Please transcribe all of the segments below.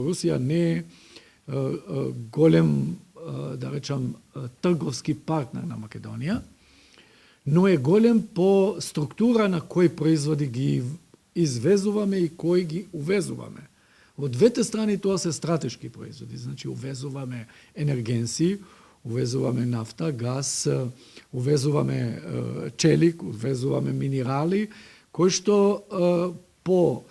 Русија не е голем, да речам, трговски партнер на Македонија, но е голем по структура на кои производи ги извезуваме и кои ги увезуваме. Од двете страни тоа се стратешки производи, значи увезуваме енергенси, увезуваме нафта, газ, увезуваме челик, увезуваме минерали, кои што по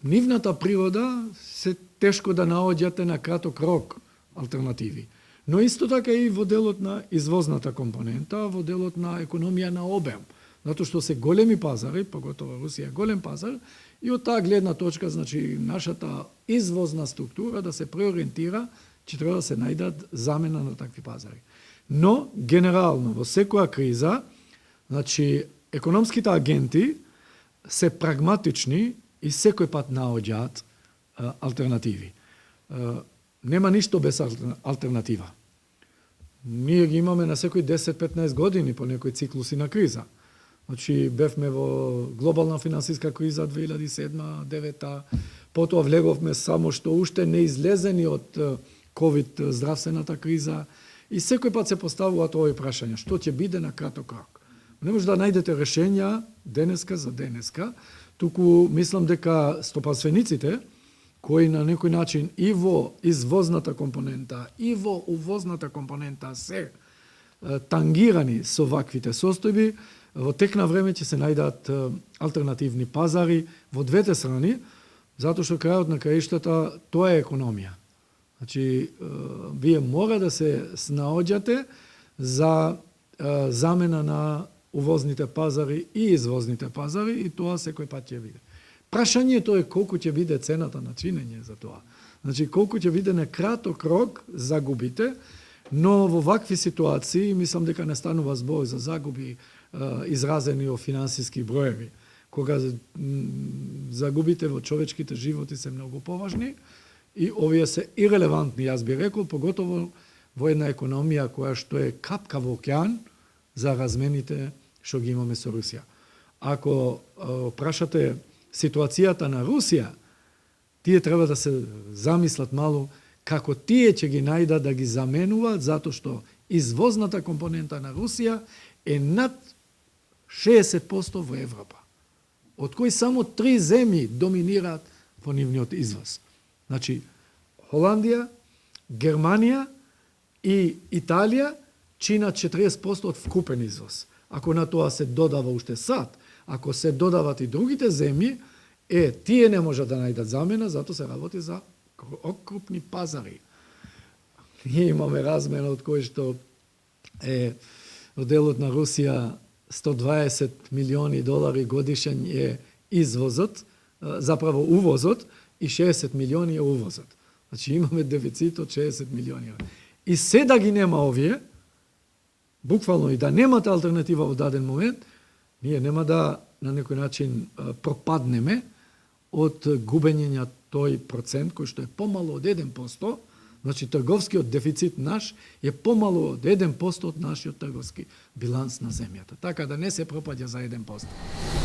нивната природа се тешко да наоѓате на краток рок алтернативи. Но исто така и во делот на извозната компонента, во делот на економија на обем. Затоа што се големи пазари, поготово Русија е голем пазар, и од таа гледна точка, значи, нашата извозна структура да се преориентира, че треба да се најдат замена на такви пазари. Но, генерално, во секоја криза, значи, економските агенти се прагматични и секој пат наоѓаат алтернативи. Нема ништо без алтернатива. Ние ги имаме на секои 10-15 години по некои циклуси на криза. Значи, бевме во глобална финансиска криза 2007-2009, потоа влеговме само што уште не излезени од ковид здравствената криза и секој пат се поставуваат овој прашања, што ќе биде на краток рок. Не може да најдете решенја денеска за денеска, туку мислам дека стопанствениците кои на некој начин и во извозната компонента, и во увозната компонента се тангирани со ваквите состојби, во тек на време ќе се најдат алтернативни пазари во двете страни, затоа што крајот на краиштата тоа е економија. Значи, вие мора да се снаоѓате за замена на увозните пазари и извозните пазари и тоа секој пат ќе биде. Прашањето е колку ќе биде цената на чинење за тоа. Значи, колку ќе биде на краток рок загубите, но во вакви ситуации мислам дека не станува збор за загуби изразени во финансиски броеви. Кога загубите во човечките животи се многу поважни и овие се ирелевантни, јас би рекол, поготово во една економија која што е капка во океан за размените што ги имаме со Русија. Ако прашате ситуацијата на Русија, тие треба да се замислат малку како тие ќе ги најдат да ги заменуваат, затоа што извозната компонента на Русија е над 60% во Европа, од кои само 3 земји доминираат во нивниот извоз. Значи, Холандија, Германија и Италија чинат 40% од вкупен извоз. Ако на тоа се додава уште САД, ако се додават и другите земји, тие не можат да најдат замена, затоа се работи за окрупни пазари. Ние имаме размена од кој што е во делот на Русија $120 милиони годишен е извозот, заправо увозот, и 60 милиони е увозот. Значи имаме дефицит од 60 милиони. И се да ги нема овие, буквално и да немате алтернатива во даден момент, ние нема да на некој начин пропаднеме од губење на тој процент кој што е помало од 1%, значи трговскиот дефицит наш е помало од 1% од нашиот трговски биланс на земјата. Така да не се пропаѓа за 1%.